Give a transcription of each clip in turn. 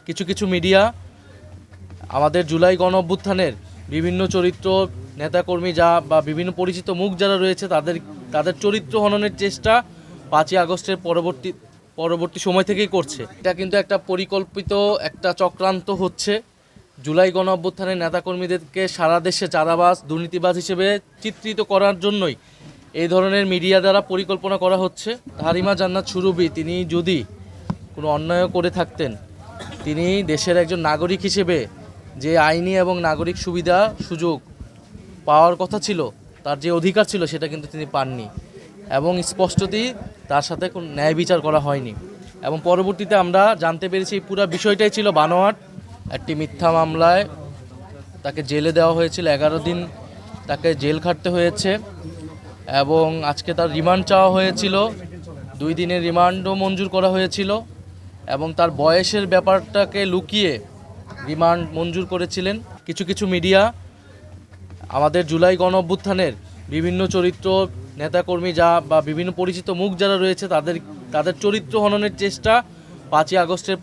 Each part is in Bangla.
কিছু কিছু মিডিয়া আমাদের জুলাই গণ অভ্যুত্থানের বিভিন্ন চরিত্র নেতাকর্মী বা বিভিন্ন পরিচিত মুখ যারা রয়েছে তাদের চরিত্র হননের চেষ্টা 5ই আগস্টের পরবর্তী সময় থেকেই করছে। এটা কিন্তু একটা পরিকল্পিত একটা চক্রান্ত হচ্ছে। জুলাই গণ অভ্যুত্থানের নেতাকর্মীদেরকে সারা দেশে চাঁদাবাজ দুর্নীতিবাজ হিসেবে চিত্রিত করার জন্যই এই ধরনের মিডিয়া দ্বারা পরিকল্পনা করা হচ্ছে। তাহারিমা জান্নাত সুরভী তিনি যদি কোনো অন্যায় করে থাকতেন, তিনি দেশের একজন নাগরিক হিসেবে যে আইনি এবং নাগরিক সুবিধা সুযোগ পাওয়ার কথা ছিল, তার যে অধিকার ছিল সেটা কিন্তু তিনি পাননি এবং স্পষ্টতই তার সাথে কোনো ন্যায় বিচার করা হয়নি। এবং পরবর্তীতে আমরা জানতে পেরেছি এই পুরো বিষয়টাই ছিল বানোয়াট একটি মিথ্যা মামলায় তাকে জেলে দেওয়া হয়েছিল, 11 দিন তাকে জেল খাটতে হয়েছে এবং আজকে তার রিমান্ড চাওয়া হয়েছিল, 2 দিনের রিমান্ডও মঞ্জুর করা হয়েছিল এবং তার বয়সের ব্যাপারটাকে লুকিয়ে রিমান্ড মঞ্জুর করেছিলেন। কিছু কিছু মিডিয়া আমাদের জুলাই গণ অভ্যুত্থানের বিভিন্ন চরিত্র নেতাকর্মী বা বিভিন্ন পরিচিত মুখ যারা রয়েছে তাদের চরিত্র হননের চেষ্টা 5ই আগস্টের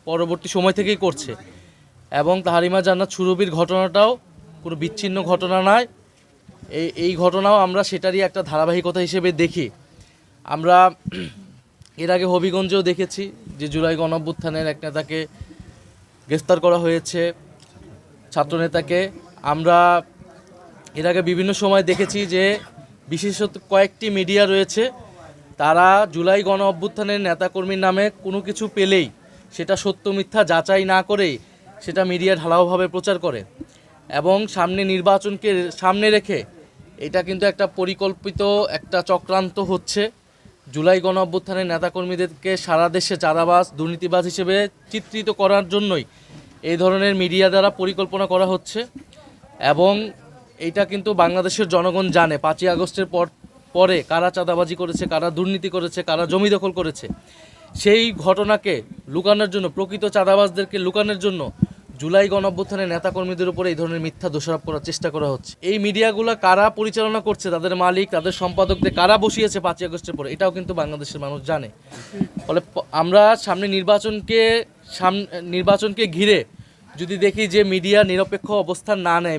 পরবর্তী সময় থেকেই করছে। এবং তাহারিমা জান্নাত সুরভীর ঘটনাটাও কোনো বিচ্ছিন্ন ঘটনা নয়, এই ঘটনাও আমরা সেটারই একটা ধারাবাহিকতা হিসেবে দেখি। আমরা এর আগে হবিগঞ্জেও দেখেছি যে জুলাই গণ অভ্যুত্থানের এক নেতাকে গ্রেফতার করা হয়েছে, ছাত্রনেতাকে। আমরা এর আগে বিভিন্ন সময় দেখেছি যে বিশেষত কয়েকটি মিডিয়া রয়েছে, তারা জুলাই গণ অভ্যুত্থানের নেতাকর্মীর নামে কোনো কিছু পেলেই সেটা সত্য মিথ্যা যাচাই না করেই সেটা মিডিয়া ঢালাওভাবে প্রচার করে এবং নির্বাচনকে সামনে রেখে এটা কিন্তু একটা পরিকল্পিত একটা চক্রান্ত হচ্ছে। জুলাই গণ অভ্যুত্থানের নেতাকর্মীদেরকে সারা দেশে চাঁদাবাজ দুর্নীতিবাজ হিসেবে চিত্রিত করার জন্যই এই ধরনের মিডিয়া দ্বারা পরিকল্পনা করা হচ্ছে। এবং এইটা কিন্তু বাংলাদেশের জনগণ জানে 5ই আগস্টের পরে কারা চাঁদাবাজি করেছে, কারা দুর্নীতি করেছে, কারা জমি দখল করেছে। সেই ঘটনাকে লুকানোর জন্য, প্রকৃত চাঁদাবাজদেরকে লুকানোর জন্য জুলাই গণ অভ্যুত্থানের নেতাকর্মীদের উপরে এই ধরনের মিথ্যা দোষারোপ করার চেষ্টা করা হচ্ছে। এই মিডিয়াগুলো কারা পরিচালনা করছে, তাদের মালিক, তাদের সম্পাদকদের কারা বসিয়েছে 5ই আগস্টের পরে, এটাও কিন্তু বাংলাদেশের মানুষ জানে। ফলে আমরা নির্বাচনকে ঘিরে যদি দেখি যে মিডিয়া নিরপেক্ষ অবস্থান না নেয়,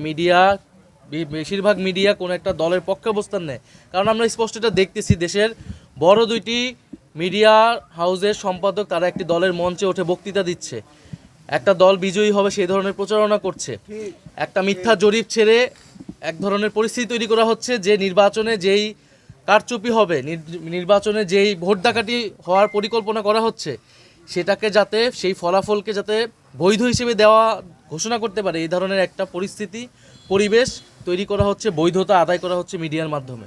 বেশিরভাগ মিডিয়া কোনো একটা দলের পক্ষে অবস্থান নেয়, কারণ আমরা স্পষ্ট এটা দেখতেছি দেশের বড় 2টি মিডিয়া হাউসের সম্পাদক তারা একটি দলের মঞ্চে উঠে বক্তৃতা দিচ্ছে, একটা দল বিজয়ী হবে সেই ধরনের প্রচারণা করছে। একটা মিথ্যা জরিপ ছেড়ে এক ধরনের পরিস্থিতি তৈরি করা হচ্ছে যে নির্বাচনে যেই কারচুপি হবে, নির্বাচনে যেই ভোট ডাকাতি হওয়ার পরিকল্পনা করা হচ্ছে সেটাকে যাতে, সেই ফলাফলকে যাতে বৈধ হিসেবে ঘোষণা করতে পারে, এই ধরনের একটা পরিবেশ তৈরি করা হচ্ছে, বৈধতা আদায় করা হচ্ছে মিডিয়ার মাধ্যমে।